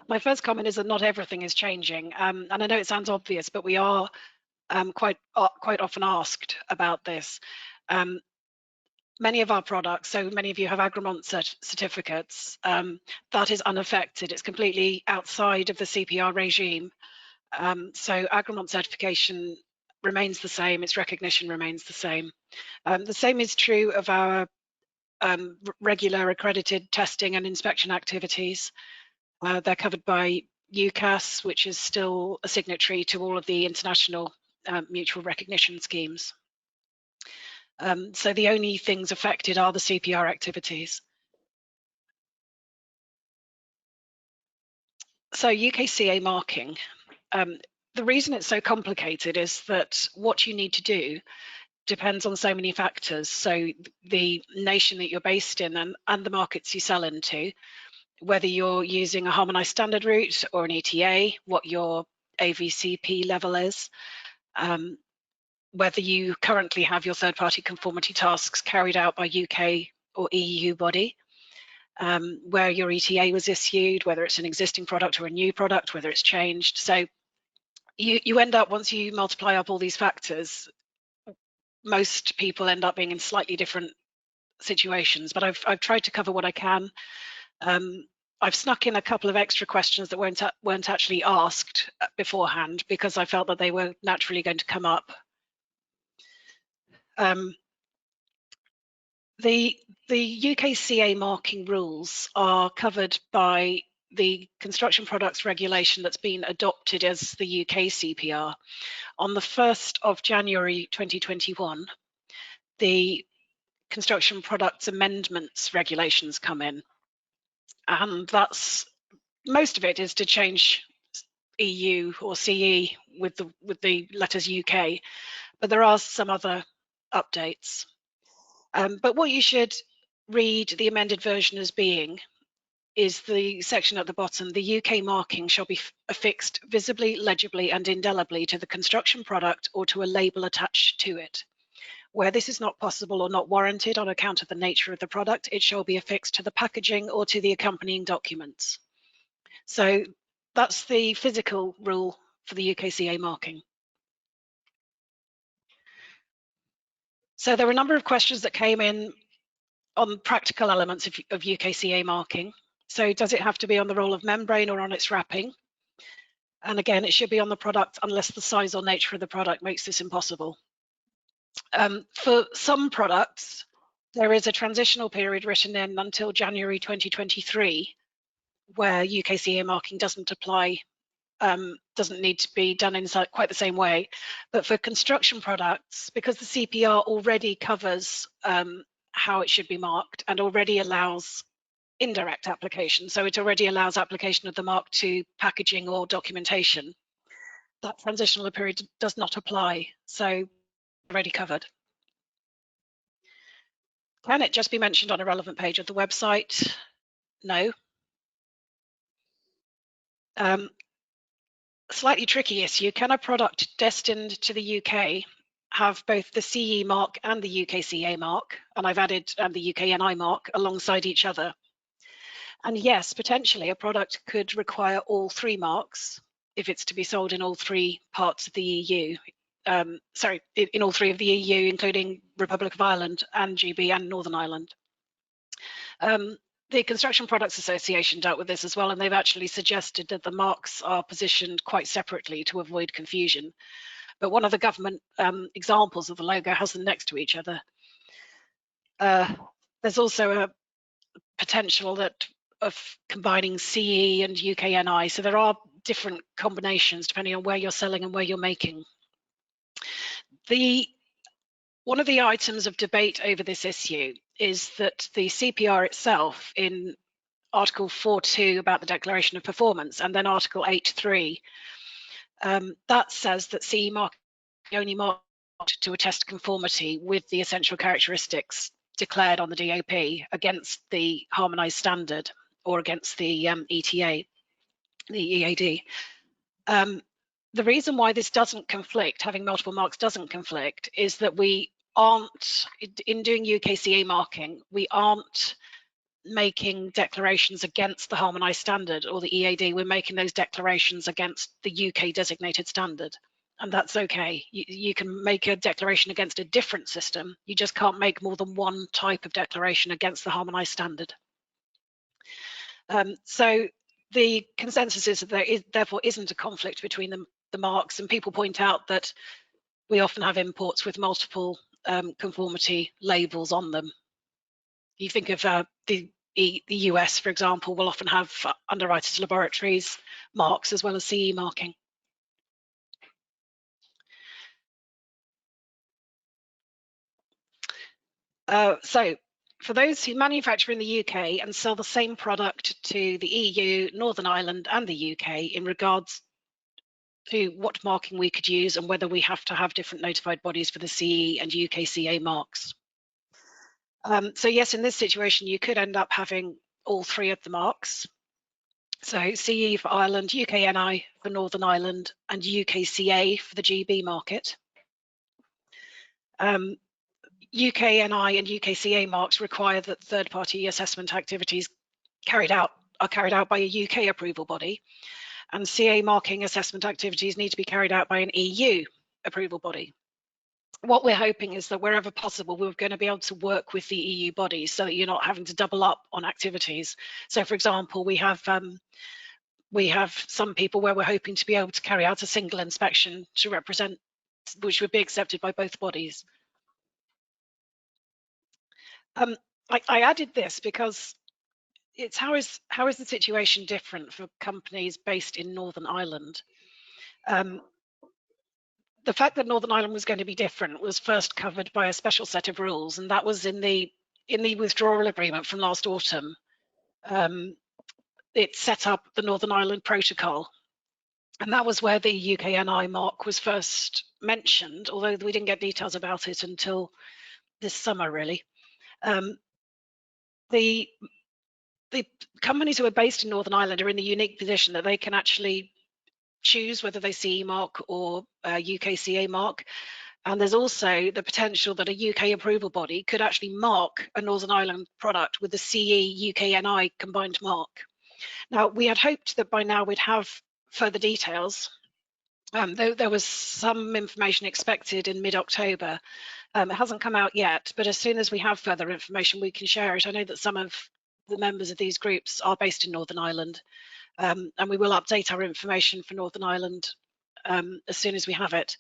My first comment is that not everything is changing, and I know it sounds obvious, but we are quite often asked about this. Um, Many of our products, so many of you have Agremont certificates, that is unaffected. It's completely outside of the CPR regime. So Agremont certification remains the same, its recognition remains the same. The same is true of our regular accredited testing and inspection activities. They're covered by UKCA, which is still a signatory to all of the international mutual recognition schemes. So the only things affected are the CPR activities. So UKCA marking, the reason it's so complicated is that what you need to do depends on so many factors. So the nation that you're based in and the markets you sell into, whether you're using a harmonized standard route or an ETA, what your AVCP level is, whether you currently have your third-party conformity tasks carried out by UK or EU body, where your ETA was issued, whether it's an existing product or a new product, whether it's changed. So you end up, once you multiply up all these factors, most people end up being in slightly different situations, but I've tried to cover what I can. I've snuck in a couple of extra questions that weren't actually asked beforehand because I felt that they were naturally going to come up. The UKCA marking rules are covered by the construction products regulation that's been adopted as the UK CPR. On the 1st of January 2021, the construction products amendments regulations come in, and that's most of it is to change EU or CE with the letters UK, but there are some other updates. But what you should read the amended version as being is the section at the bottom: the UK marking shall be affixed visibly, legibly and indelibly to the construction product or to a label attached to it. Where this is not possible or not warranted on account of the nature of the product, it shall be affixed to the packaging or to the accompanying documents. So that's the physical rule for the UKCA marking. So there were a number of questions that came in on practical elements of UKCA marking. So does it have to be on the roll of membrane or on its wrapping? And again, it should be on the product unless the size or nature of the product makes this impossible. For some products, there is a transitional period written in until January 2023, where UKCA marking doesn't apply, doesn't need to be done in quite the same way. But for construction products, because the CPR already covers how it should be marked and already allows indirect application, so it already allows application of the mark to packaging or documentation, that transitional period does not apply, so already covered. Can it just be mentioned on a relevant page of the website? No. Slightly tricky issue: can a product destined to the UK have both the CE mark and the UKCA mark? And I've added the UKNI mark alongside each other. And yes, potentially a product could require all three marks if it's to be sold in all three parts of the EU. Sorry, in all three of the EU, including Republic of Ireland and GB and Northern Ireland. The Construction Products Association dealt with this as well, and they've actually suggested that the marks are positioned quite separately to avoid confusion. But one of the government examples of the logo has them next to each other. There's also a potential of combining CE and UKNI, so there are different combinations depending on where you're selling and where you're making. One of the items of debate over this issue is that the CPR itself, in Article 4.2 about the Declaration of Performance, and then Article 8.3, that says that CE mark only marked to attest conformity with the essential characteristics declared on the DOP against the harmonised standard or against the ETA, the EAD. The reason why this doesn't conflict, having multiple marks doesn't conflict, is that we aren't, in doing UKCA marking, we aren't making declarations against the harmonised standard or the EAD. We're making those declarations against the UK designated standard. And that's okay. You can make a declaration against a different system. You just can't make more than one type of declaration against the harmonised standard. So the consensus is that there therefore isn't a conflict between the marks, and people point out that we often have imports with multiple conformity labels on them. You think of the US, for example, will often have underwriters laboratories marks as well as CE marking. So for those who manufacture in the UK and sell the same product to the EU, Northern Ireland and the UK in regards to what marking we could use and whether we have to have different notified bodies for the CE and UKCA marks. So yes, in this situation, you could end up having all three of the marks. So CE for Ireland, UKNI for Northern Ireland, and UKCA for the GB market. UKNI and UKCA marks require that third-party assessment activities are carried out by a UK approval body, and CA marking assessment activities need to be carried out by an EU approval body. What we're hoping is that wherever possible, we're going to be able to work with the EU bodies so that you're not having to double up on activities. So, for example, we have some people where we're hoping to be able to carry out a single inspection to represent, which would be accepted by both bodies. I added this because it's how is the situation different for companies based in Northern Ireland? The fact that Northern Ireland was going to be different was first covered by a special set of rules, and that was in the withdrawal agreement from last autumn. It set up the Northern Ireland Protocol, and that was where the UKNI mark was first mentioned, although we didn't get details about it until this summer, really. The companies who are based in Northern Ireland are in the unique position that they can actually choose whether they CE mark or UKCA mark. And there's also the potential that a UK approval body could actually mark a Northern Ireland product with the CE UKNI combined mark. Now, we had hoped that by now we'd have further details. There was some information expected in mid-October. It hasn't come out yet, but as soon as we have further information, we can share it. I know that some of the members of these groups are based in Northern Ireland, and we will update our information for Northern Ireland as soon as we have it.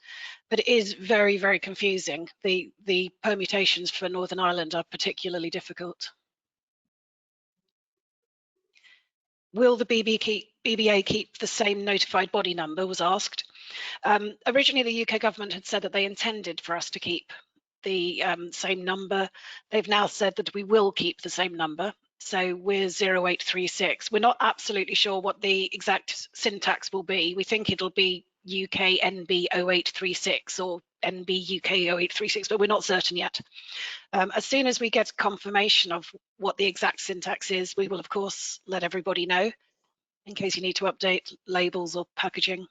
But it is very, very confusing. The permutations for Northern Ireland are particularly difficult. Will the BBA keep the same notified body number, was asked. Originally, the UK government had said that they intended for us to keep the same number. They've now said that we will keep the same number. So we're 0836. We're not absolutely sure what the exact syntax will be. We think it'll be UKNB 0836 or NB UK 0836, but we're not certain yet. As soon as we get confirmation of what the exact syntax is, we will of course let everybody know in case you need to update labels or packaging.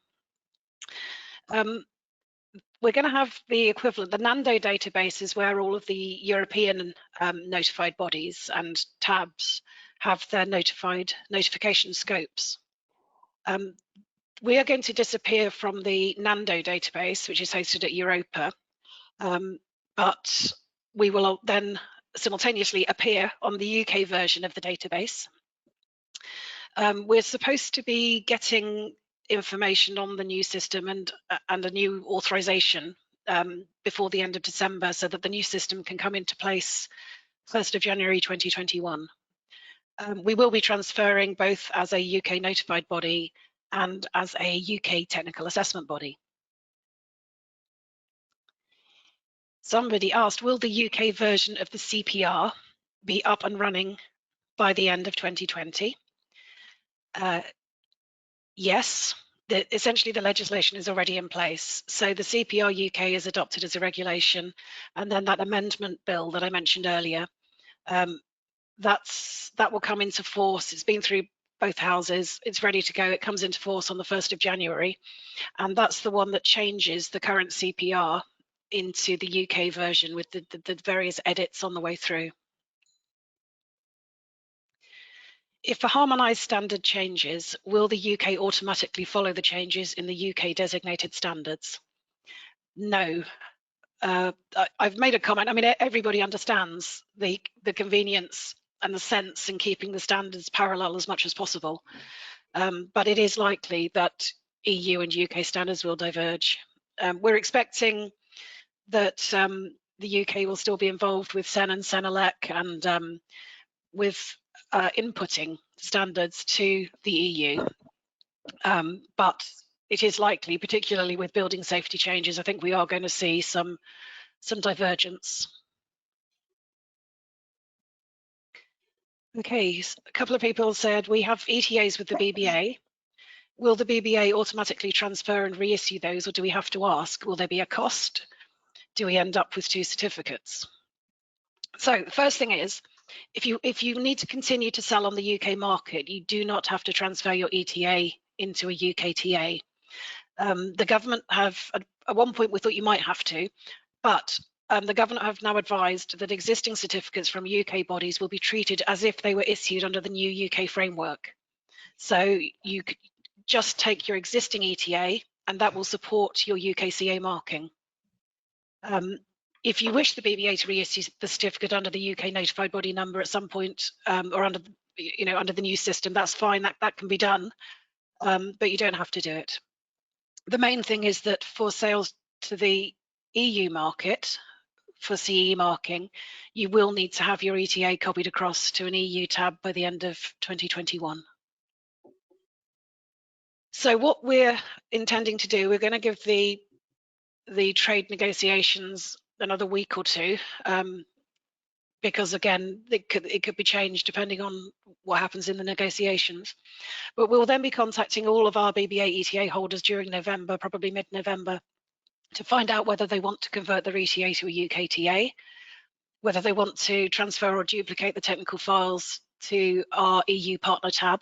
We're going to have the equivalent, the NANDO database is where all of the European notified bodies and tabs have their notification scopes. We are going to disappear from the NANDO database, which is hosted at Europa, but we will then simultaneously appear on the UK version of the database. We're supposed to be getting information on the new system and a new authorization before the end of December, so that the new system can come into place 1st of January 2021. We will be transferring both as a UK notified body and as a UK technical assessment body. Somebody asked, will the UK version of the CPR be up and running by the end of 2020? Yes, essentially the legislation is already in place. So the CPR UK is adopted as a regulation, and then that amendment bill that I mentioned earlier, that will come into force. It's been through both houses, it's ready to go. It comes into force on the 1st of January, and that's the one that changes the current CPR into the UK version with the various edits on the way through. If a harmonised standard changes, will the UK automatically follow the changes in the UK designated standards? No. I've made a comment. I mean, everybody understands the convenience and the sense in keeping the standards parallel as much as possible. But it is likely that EU and UK standards will diverge. We're expecting that the UK will still be involved with SEN and SENELEC and with inputting standards to the EU. But it is likely, particularly with building safety changes, I think we are going to see some divergence. Okay, a couple of people said we have ETAs with the BBA. Will the BBA automatically transfer and reissue those, or do we have to ask? Will there be a cost? Do we end up with two certificates? So the first thing is, if you need to continue to sell on the UK market, you do not have to transfer your ETA into a UKTA. The government have, at one point we thought you might have to, but the government have now advised that existing certificates from UK bodies will be treated as if they were issued under the new UK framework. So you could just take your existing ETA and that will support your UKCA marking. If you wish the BBA to reissue the certificate under the UK notified body number at some point, or under the new system, that's fine. That can be done, but you don't have to do it. The main thing is that for sales to the EU market, for CE marking, you will need to have your ETA copied across to an EU tab by the end of 2021. So what we're intending to do, we're going to give the trade negotiations another week or two, because again, it could be changed depending on what happens in the negotiations. But we'll then be contacting all of our BBA ETA holders during November, probably mid-November, to find out whether they want to convert their ETA to a UKTA, whether they want to transfer or duplicate the technical files to our EU partner tab,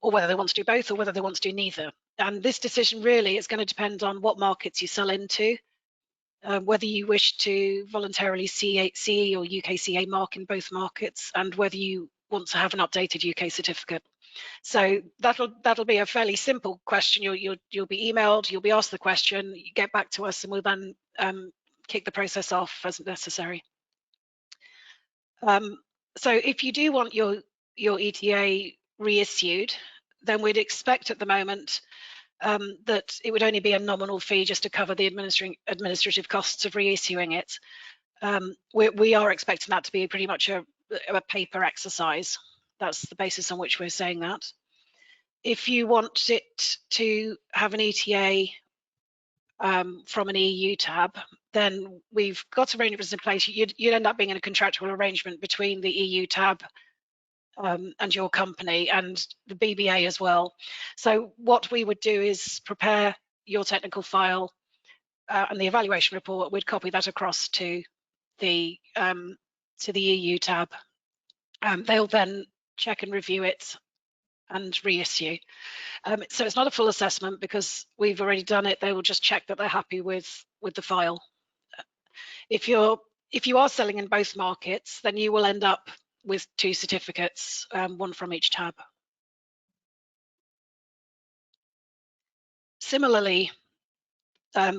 or whether they want to do both, or whether they want to do neither. And this decision really is going to depend on what markets you sell into, whether you wish to voluntarily CE or UKCA mark in both markets, and whether you want to have an updated UK certificate. So that'll be a fairly simple question. You'll be emailed, you'll be asked the question, you get back to us, and we'll then kick the process off as necessary. So if you do want your ETA reissued, then we'd expect at the moment that it would only be a nominal fee just to cover the administrative costs of reissuing it. We are expecting that to be pretty much a paper exercise. That's the basis on which we're saying that. If you want it to have an ETA from an EU tab, then we've got arrangements in place. You'd end up being in a contractual arrangement between the EU tab and your company and the BBA as well. So what we would do is prepare your technical file and the evaluation report. We'd copy that across to the EU tab. They'll then check and review it and reissue. So it's not a full assessment because we've already done it. They will just check that they're happy with the file. If you are selling in both markets, then you will end up with two certificates, one from each tab. Similarly,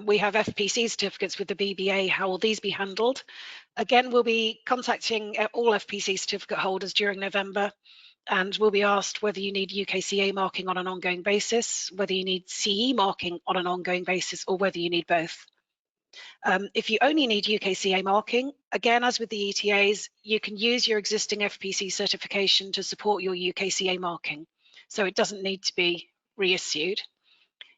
we have FPC certificates with the BBA. How will these be handled? Again, we'll be contacting all FPC certificate holders during November, and we'll be asked whether you need UKCA marking on an ongoing basis, whether you need CE marking on an ongoing basis, or whether you need both. If you only need UKCA marking, again, as with the ETAs, you can use your existing FPC certification to support your UKCA marking. So it doesn't need to be reissued.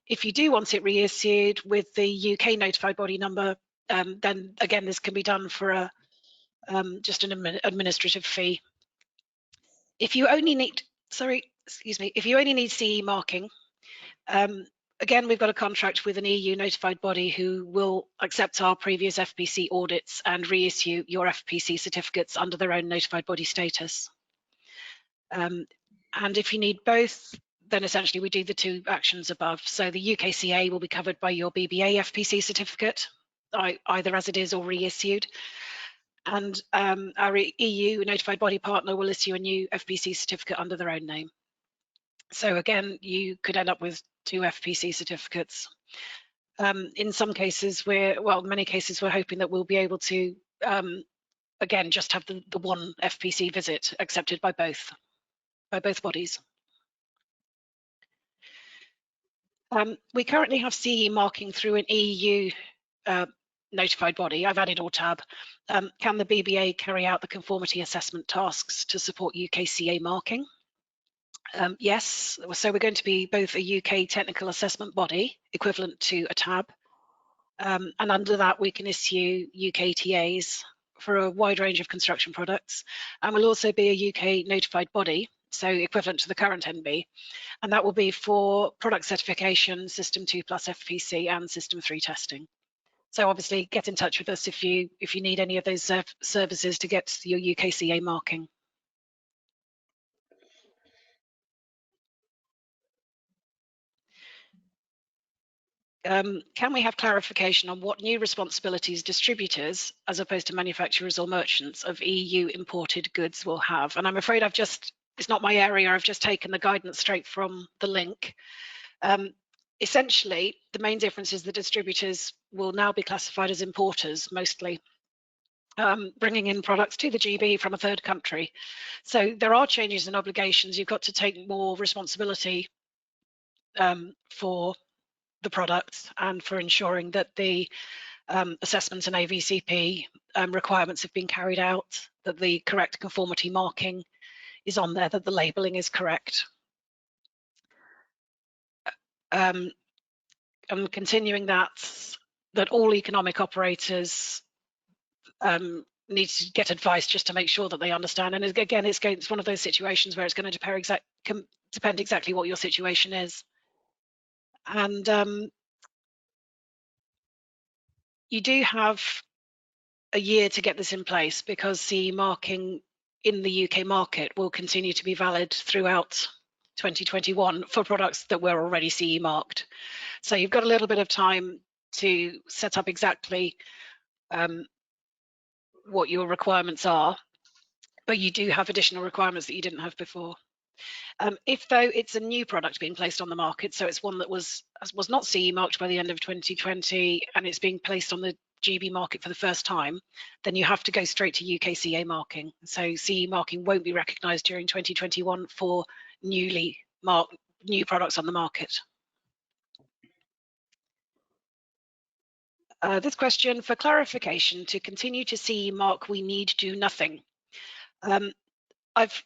If you do want it reissued with the UK notified body number, then again, this can be done for just an administrative fee. If you only need, if you only need CE marking, again, we've got a contract with an EU notified body who will accept our previous FPC audits and reissue your FPC certificates under their own notified body status. And if you need both, then essentially we do the two actions above. So the UKCA will be covered by your BBA FPC certificate, either as it is or reissued. and our EU notified body partner will issue a new FPC certificate under their own name. So again, you could end up with 2 FPC certificates. In some cases, many cases, we're hoping that we'll be able to, again, just have the one FPC visit accepted by both bodies. We currently have CE marking through an EU notified body. I've added ORTAB. Can the BBA carry out the conformity assessment tasks to support UKCA marking? Yes, so we're going to be both a UK technical assessment body, equivalent to a TAB, and under that we can issue UKTAs for a wide range of construction products, and we'll also be a UK notified body, so equivalent to the current NB, and that will be for product certification, System 2 plus FPC, and System 3 testing. So obviously get in touch with us if you need any of those services to get your UKCA marking. Can we have clarification on what new responsibilities distributors, as opposed to manufacturers or merchants, of EU imported goods will have? And I'm afraid it's not my area, I've just taken the guidance straight from the link. Essentially, the main difference is the distributors will now be classified as importers, mostly, bringing in products to the GB from a third country. So there are changes and obligations. You've got to take more responsibility for the products and for ensuring that the assessments and AVCP requirements have been carried out, that the correct conformity marking is on there, that the labelling is correct. And continuing that all economic operators need to get advice just to make sure that they understand. And again, it's one of those situations where it's going to depend exactly what your situation is. And you do have a year to get this in place, because CE marking in the UK market will continue to be valid throughout 2021 for products that were already CE marked. So you've got a little bit of time to set up exactly what your requirements are, but you do have additional requirements that you didn't have before. If though it's a new product being placed on the market, so it's one that was not CE marked by the end of 2020 and it's being placed on the GB market for the first time, then you have to go straight to UKCA marking. So CE marking won't be recognised during 2021 for new products on the market. This question, for clarification, to continue to CE mark, we need do nothing. I've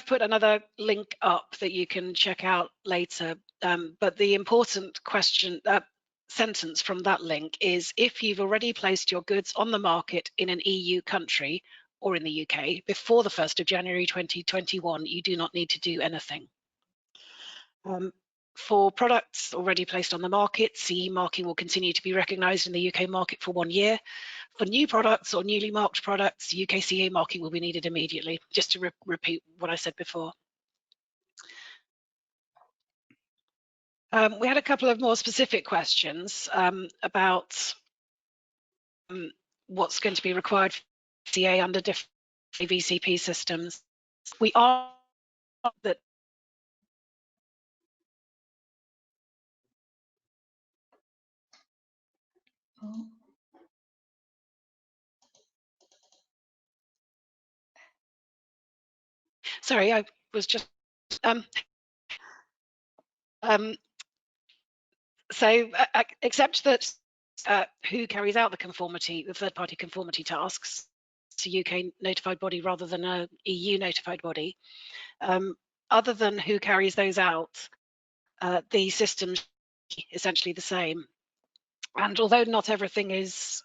put another link up that you can check out later, but the important sentence from that link is, if you've already placed your goods on the market in an EU country or in the UK before the 1st of January 2021, you do not need to do anything. For products already placed on the market, CE marking will continue to be recognised in the UK market for 1 year. For new products or newly marked products, UKCA marking will be needed immediately, just to repeat what I said before. We had a couple of more specific questions about what's going to be required for CA under different VCP systems. We are that. Sorry, I was just. So, except that who carries out the third-party conformity tasks, it's a UK notified body rather than a EU notified body. Other than who carries those out, the system's essentially the same. And although not everything is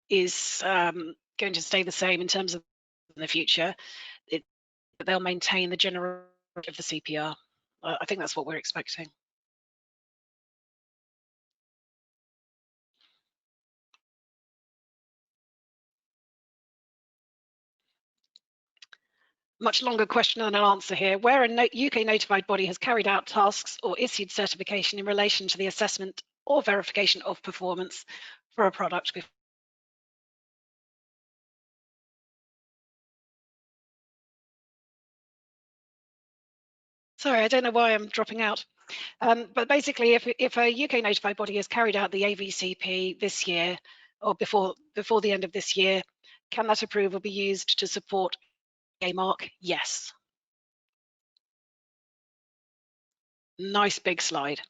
going to stay the same in terms of in the future, they'll maintain the general of the CPR. I think that's what we're expecting. Much longer question than an answer here. Where a UK notified body has carried out tasks or issued certification in relation to the assessment or verification of performance for a product Sorry, I don't know why I'm dropping out. But basically, if a UK notified body has carried out the AVCP this year or before the end of this year, can that approval be used to support a mark? Yes. Nice big slide.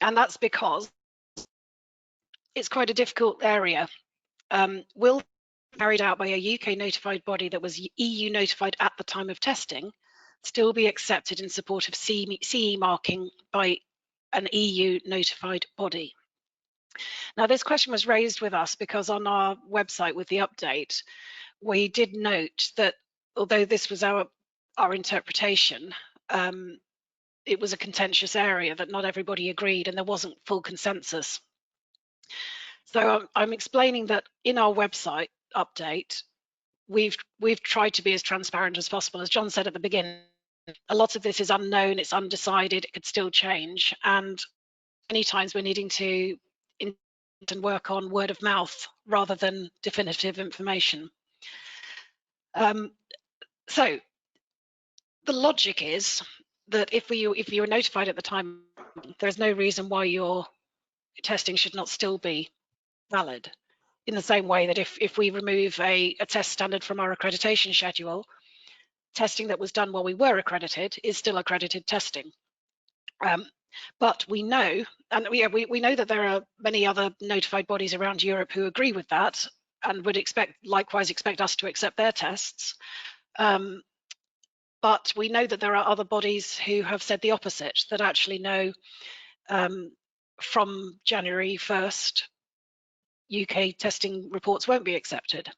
And that's because it's quite a difficult area. Will carried out by a UK notified body that was EU notified at the time of testing still be accepted in support of CE marking by an EU notified body? Now, this question was raised with us because on our website with the update, we did note that although this was our interpretation, it was a contentious area that not everybody agreed and there wasn't full consensus. So I'm explaining that in our website update, we've tried to be as transparent as possible. As John said at the beginning, a lot of this is unknown, it's undecided, it could still change, and many times we're needing to and work on word of mouth rather than definitive information. So the logic is that if you were notified at the time, there's no reason why your testing should not still be valid. In the same way that if we remove a test standard from our accreditation schedule, testing that was done while we were accredited is still accredited testing. But we know, and we know that there are many other notified bodies around Europe who agree with that and would likewise expect us to accept their tests. But we know that there are other bodies who have said the opposite, that actually no, from January 1st, UK testing reports won't be accepted.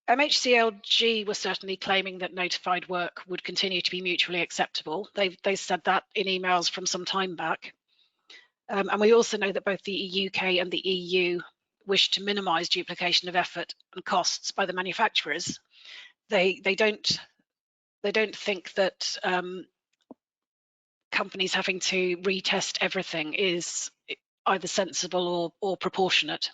MHCLG was certainly claiming that notified work would continue to be mutually acceptable. They said that in emails from some time back. And we also know that both the UK and the EU wish to minimise duplication of effort and costs by the manufacturers. They don't think that companies having to retest everything is either sensible or proportionate.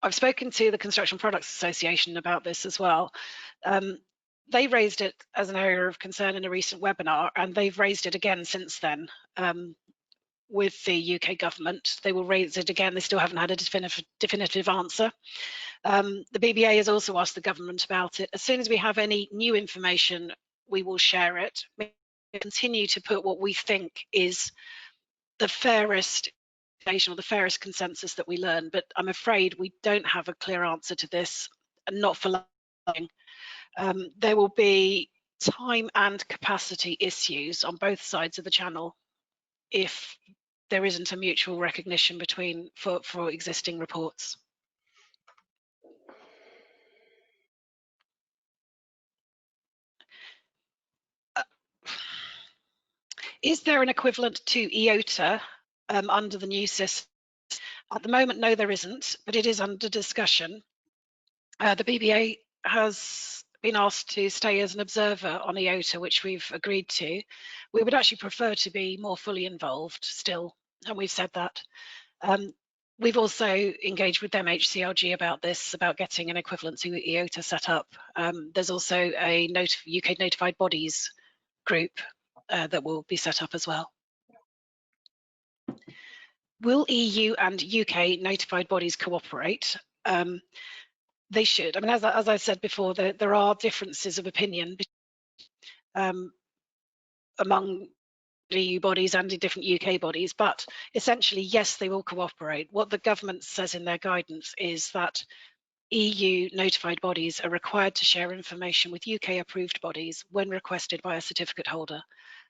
I've spoken to the Construction Products Association about this as well. They raised it as an area of concern in a recent webinar, and they've raised it again since then with the UK government. They will raise it again. They still haven't had a definitive answer. The BBA has also asked the government about it. As soon as we have any new information, we will share it. We continue to put what we think is the fairest or the fairest consensus that we learn, but I'm afraid we don't have a clear answer to this, and not for long. There will be time and capacity issues on both sides of the channel if there isn't a mutual recognition for existing reports. Is there an equivalent to EOTA under the new system? At the moment, no, there isn't, but it is under discussion. The BBA has been asked to stay as an observer on EOTA, which we've agreed to. We would actually prefer to be more fully involved still, and we've said that. We've also engaged with MHCLG about this, about getting an equivalent to EOTA set up. There's also a UK notified bodies group that will be set up as well. Will EU and UK notified bodies cooperate? They should. I mean, as I said before, there are differences of opinion among EU bodies and in different UK bodies, but essentially, yes, they will cooperate. What the government says in their guidance is that EU notified bodies are required to share information with UK approved bodies when requested by a certificate holder,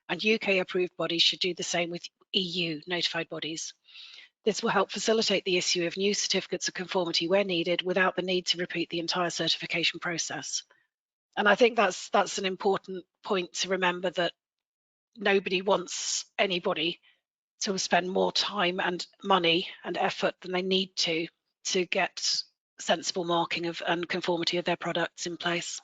and UK approved bodies should do the same with EU notified bodies. This will help facilitate the issue of new certificates of conformity where needed without the need to repeat the entire certification process. And I think that's an important point to remember, that nobody wants anybody to spend more time and money and effort than they need to get sensible marking of and conformity of their products in place.